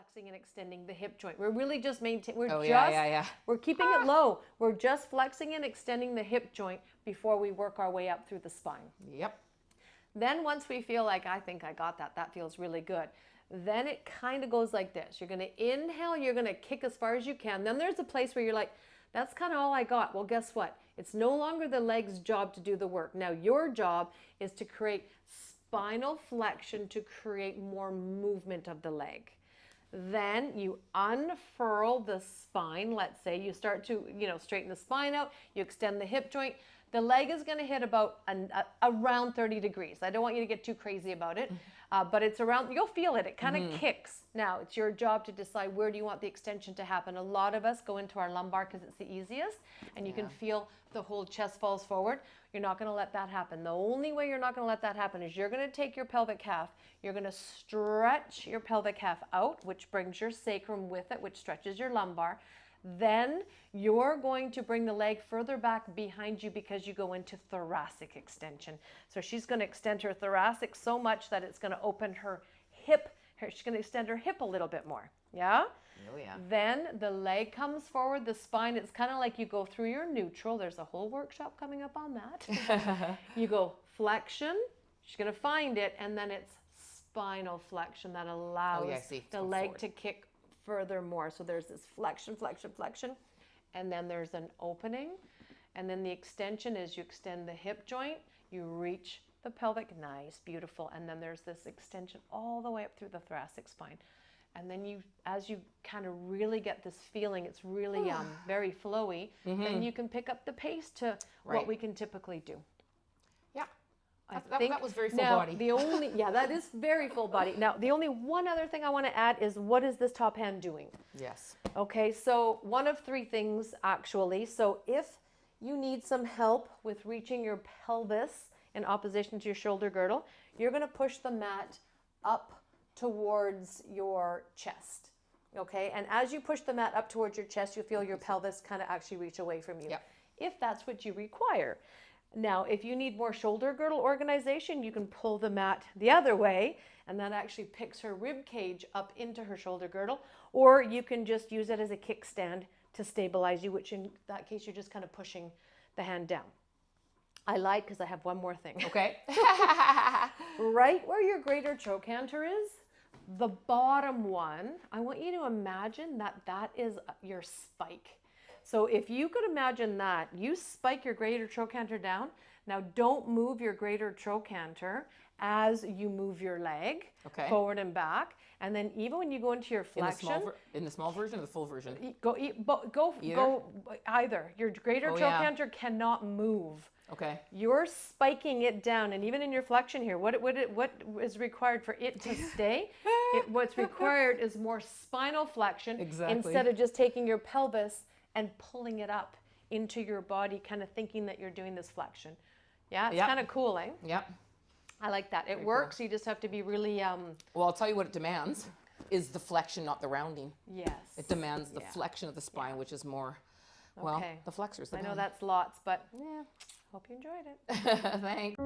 flexing and extending the hip joint. We're really just we're keeping it low. We're just flexing and extending the hip joint before we work our way up through the spine. Yep. Then once we feel like, I think I got that, that feels really good. Then it kind of goes like this. You're going to inhale, you're going to kick as far as you can. Then there's a place where you're like, that's kind of all I got. Well, guess what? It's no longer the leg's job to do the work. Now your job is to create spinal flexion to create more movement of the leg. Then you unfurl the spine. Let's say you start to, straighten the spine out. You extend the hip joint. The leg is going to hit about around 30 degrees. I don't want you to get too crazy about it, but it's around, you'll feel it. It kind of kicks. Now, it's your job to decide where do you want the extension to happen. A lot of us go into our lumbar because it's the easiest, and you can feel the whole chest falls forward. You're not going to let that happen. The only way you're not going to let that happen is you're going to take your pelvic half, you're going to stretch your pelvic half out, which brings your sacrum with it, which stretches your lumbar. Then you're going to bring the leg further back behind you because you go into thoracic extension. So she's going to extend her thoracic so much that it's going to open her hip. She's going to extend her hip a little bit more. Yeah? Oh, yeah. Then the leg comes forward, the spine, it's kind of like you go through your neutral. There's a whole workshop coming up on that. You go flexion, she's going to find it, and then it's spinal flexion that allows the leg forward to kick furthermore. So there's this flexion, flexion, flexion, and then there's an opening, and then the extension is you extend the hip joint, you reach the pelvic, nice, beautiful, and then there's this extension all the way up through the thoracic spine. And then as you kind of really get this feeling, it's really very flowy, then you can pick up the pace to what we can typically do. Yeah. That was very full body. That is very full body. Now, the only one other thing I want to add is, what is this top hand doing? Yes. Okay, so one of three things, actually. So if you need some help with reaching your pelvis in opposition to your shoulder girdle, you're going to push the mat up towards your chest. Okay, and as you push the mat up towards your chest, you feel your pelvis kind of actually reach away from you. Yep. If that's what you require. Now, if you need more shoulder girdle organization, you can pull the mat the other way, and that actually picks her rib cage up into her shoulder girdle, or you can just use it as a kickstand to stabilize you, which in that case, you're just kind of pushing the hand down. I lied because I have one more thing. Okay. Right where your greater trochanter is, the bottom one, I want you to imagine that is your spike. So if you could imagine that, you spike your greater trochanter down. Now don't move your greater trochanter as you move your leg forward and back. And then even when you go into your flexion. In the small version or the full version? Go either. Your greater trochanter cannot move. Okay. You're spiking it down, and even in your flexion here, what is required for it to stay? What's required is more spinal flexion instead of just taking your pelvis and pulling it up into your body, kind of thinking that you're doing this flexion. Yeah, it's kind of cool, eh? Yep. I like that. It works. Cool. You just have to be really. Well, I'll tell you what it demands is the flexion, not the rounding. Yes. It demands the flexion of the spine, which is more. Well, the flexors. I know that's lots, but hope you enjoyed it. Thanks.